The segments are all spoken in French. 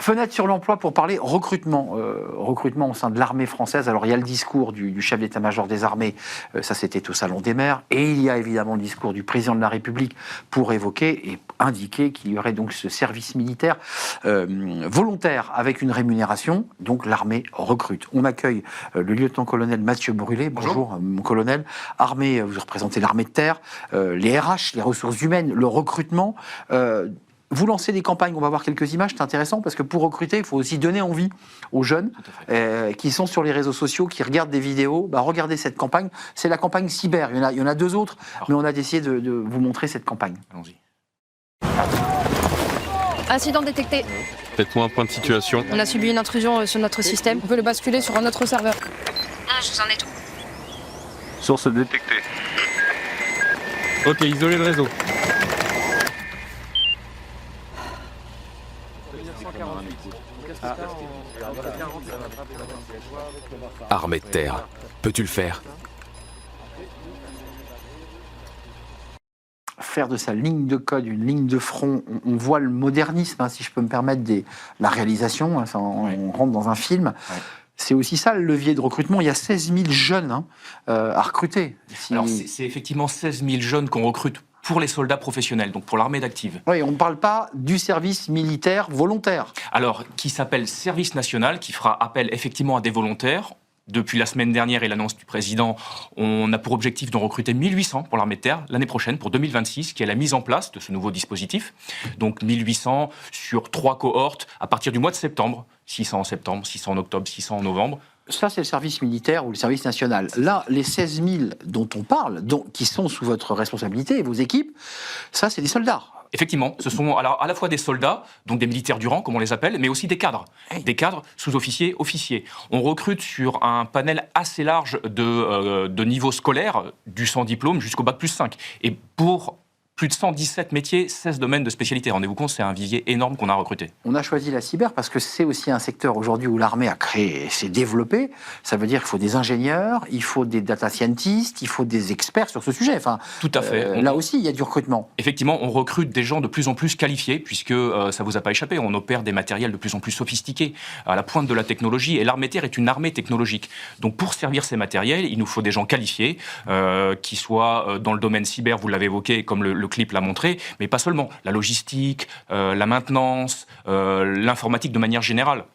Fenêtre sur l'emploi pour parler recrutement. Recrutement au sein de l'armée française. Alors, il y a le discours du chef d'état-major des armées, ça c'était au Salon des maires, et il y a évidemment le discours du président de la République pour évoquer et indiquer qu'il y aurait donc ce service militaire volontaire avec une rémunération. Donc, l'armée recrute. On accueille le lieutenant-colonel Mathieu Brulé. Bonjour, mon colonel. Armée, vous représentez l'armée de terre, les RH, les ressources humaines, le recrutement. Vous lancez des campagnes, on va voir quelques images, c'est intéressant parce que pour recruter, il faut aussi donner envie aux jeunes qui sont sur les réseaux sociaux, qui regardent des vidéos. Regardez cette campagne, c'est la campagne cyber, il y en a deux autres, mais on a décidé de vous montrer cette campagne. Allons-y. Incident détecté. Faites-moi un point de situation. On a subi une intrusion sur notre système, on peut le basculer sur un autre serveur. Je vous en ai tout. Source détectée. Ok, isolez le réseau. Armée de terre, peux-tu le faire? Faire de sa ligne de code une ligne de front, on voit le modernisme, si je peux me permettre, la réalisation, on rentre dans un film. Ouais. C'est aussi ça le levier de recrutement. Il y a 16 000 jeunes à recruter. Alors c'est effectivement 16 000 jeunes qu'on recrute pour les soldats professionnels, donc pour l'armée d'active. Oui, on ne parle pas du service militaire volontaire. Alors, qui s'appelle Service National, qui fera appel effectivement à des volontaires. Depuis la semaine dernière et l'annonce du président, on a pour objectif d'en recruter 1800 pour l'armée de terre l'année prochaine, pour 2026, qui est la mise en place de ce nouveau dispositif. Donc 1800 sur 3 cohortes à partir du mois de septembre. 600 en septembre, 600 en octobre, 600 en novembre. Ça, c'est le service militaire ou le service national. Là, les 16 000 dont on parle, qui sont sous votre responsabilité et vos équipes, ça, c'est des soldats. Effectivement, ce sont alors à la fois des soldats, donc des militaires du rang, comme on les appelle, mais aussi des cadres. Des cadres, sous-officiers, officiers. On recrute sur un panel assez large de niveaux scolaires, du sans diplôme jusqu'au bac plus 5. Et pour plus de 117 métiers, 16 domaines de spécialité. Rendez-vous compte, c'est un vivier énorme qu'on a recruté. On a choisi la cyber parce que c'est aussi un secteur aujourd'hui où l'armée a créé, s'est développée. Ça veut dire qu'il faut des ingénieurs, il faut des data scientists, il faut des experts sur ce sujet. Enfin, tout à fait. Là aussi, il y a du recrutement. Effectivement, on recrute des gens de plus en plus qualifiés, puisque ça vous a pas échappé, on opère des matériels de plus en plus sophistiqués, à la pointe de la technologie. Et l'armée de terre est une armée technologique. Donc pour servir ces matériels, il nous faut des gens qualifiés, qui soient dans le domaine cyber, vous l'avez évoqué, comme le clip l'a montré, mais pas seulement. La logistique, la maintenance, l'informatique de manière générale.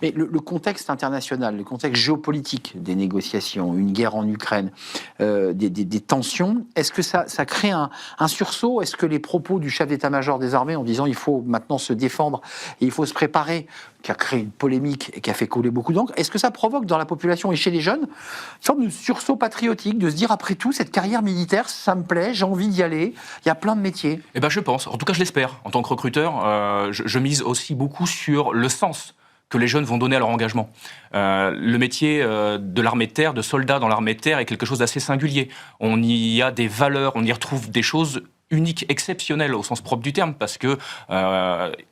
Mais le contexte international, le contexte géopolitique des négociations, une guerre en Ukraine, des tensions, est-ce que ça crée un sursaut? Est-ce que les propos du chef d'état-major des armées en disant il faut maintenant se défendre et il faut se préparer, qui a créé une polémique et qui a fait couler beaucoup d'encre, est-ce que ça provoque dans la population et chez les jeunes une sorte de sursaut patriotique, de se dire après tout, cette carrière militaire, ça me plaît, j'ai envie d'y aller, il y a plein de métiers? Eh ben, je pense, en tout cas je l'espère. En tant que recruteur, je mise aussi beaucoup sur le sens que les jeunes vont donner à leur engagement. Le métier de l'armée de terre, de soldat dans l'armée de terre, est quelque chose d'assez singulier. On y a des valeurs, on y retrouve des choses uniques, exceptionnelles au sens propre du terme, parce que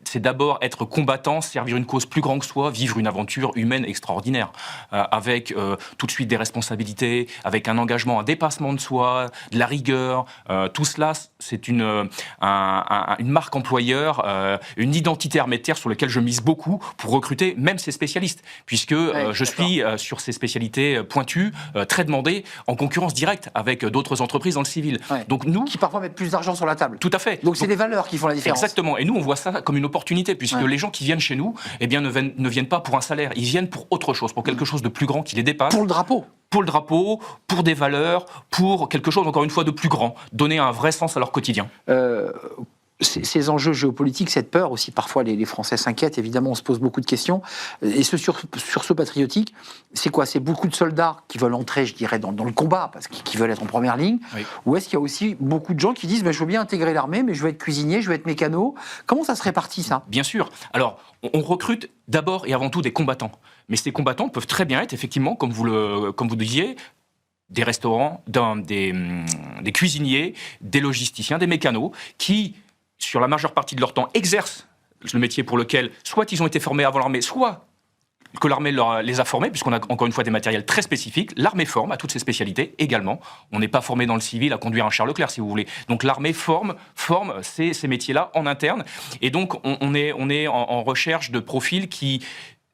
c'est d'abord être combattant, servir une cause plus grande que soi, vivre une aventure humaine extraordinaire, avec tout de suite des responsabilités, avec un engagement, un dépassement de soi, de la rigueur. Tout cela, c'est une marque employeur, une identité armée de terre sur laquelle je mise beaucoup pour recruter même ces spécialistes, puisque je suis sur ces spécialités pointues, très demandées, en concurrence directe avec d'autres entreprises dans le civil. Ouais. Donc nous, qui parfois mettent plus d'argent sur la table. Tout à fait. Donc c'est les valeurs qui font la différence. Exactement. Et nous, on voit ça comme une opportunité, puisque les gens qui viennent chez nous, eh bien, ne viennent pas pour un salaire, ils viennent pour autre chose, pour quelque chose de plus grand qui les dépasse. Pour le drapeau. Pour le drapeau, pour des valeurs, pour quelque chose, encore une fois, de plus grand. Donner un vrai sens à leur quotidien. Ces enjeux géopolitiques, cette peur aussi, parfois les Français s'inquiètent, évidemment on se pose beaucoup de questions. Et ce sursaut patriotique, c'est quoi? C'est beaucoup de soldats qui veulent entrer, je dirais, dans le combat, parce qu'ils veulent être en première ligne. Oui. Ou est-ce qu'il y a aussi beaucoup de gens qui disent je veux bien intégrer l'armée, mais je veux être cuisinier, je veux être mécano? Comment ça se répartit ça? Bien sûr. Alors, on recrute d'abord et avant tout des combattants. Mais ces combattants peuvent très bien être, effectivement, comme vous disiez, des restaurants, des cuisiniers, des logisticiens, des mécanos, qui, sur la majeure partie de leur temps, exercent le métier pour lequel soit ils ont été formés avant l'armée, soit que l'armée les a formés, puisqu'on a encore une fois des matériels très spécifiques. L'armée forme à toutes ses spécialités également. On n'est pas formé dans le civil à conduire un char Leclerc, si vous voulez. Donc l'armée forme ces métiers-là en interne. Et donc on est en recherche de profils qui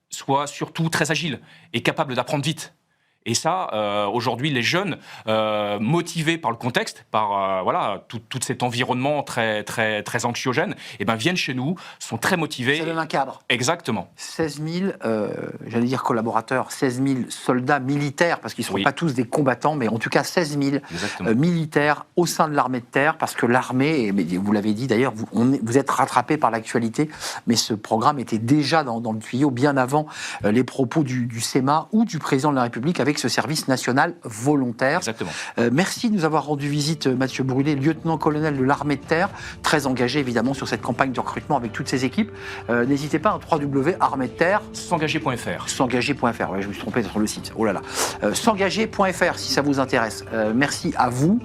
soient surtout très agiles et capables d'apprendre vite. Et ça, aujourd'hui, les jeunes, motivés par le contexte, par tout cet environnement très, très, très anxiogène, viennent chez nous, sont très motivés. Ça donne un cadre. Exactement. 16 000, j'allais dire collaborateurs, 16 000 soldats militaires, parce qu'ils ne sont pas tous des combattants, mais en tout cas 16 000 militaires au sein de l'armée de terre, parce que l'armée, vous l'avez dit d'ailleurs, vous êtes rattrapés par l'actualité, mais ce programme était déjà dans le tuyau bien avant les propos du SEMA ou du président de la République avec ce service national volontaire. Exactement. Merci de nous avoir rendu visite, Mathieu Brulé, lieutenant-colonel de l'armée de terre, très engagé évidemment sur cette campagne de recrutement avec toutes ses équipes. N'hésitez pas à www.armée-de-terre. S'engager.fr. S'engager.fr, ouais, je me suis trompé sur le site. Oh là là. S'engager.fr si ça vous intéresse. Merci à vous.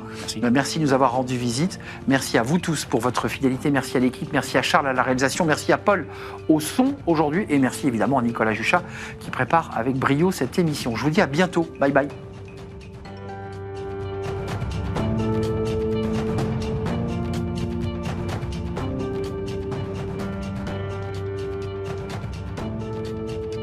Merci de nous avoir rendu visite. Merci à vous tous pour votre fidélité. Merci à l'équipe. Merci à Charles à la réalisation. Merci à Paul au son aujourd'hui. Et merci évidemment à Nicolas Juchat qui prépare avec brio cette émission. Je vous dis à bientôt. Bye bye.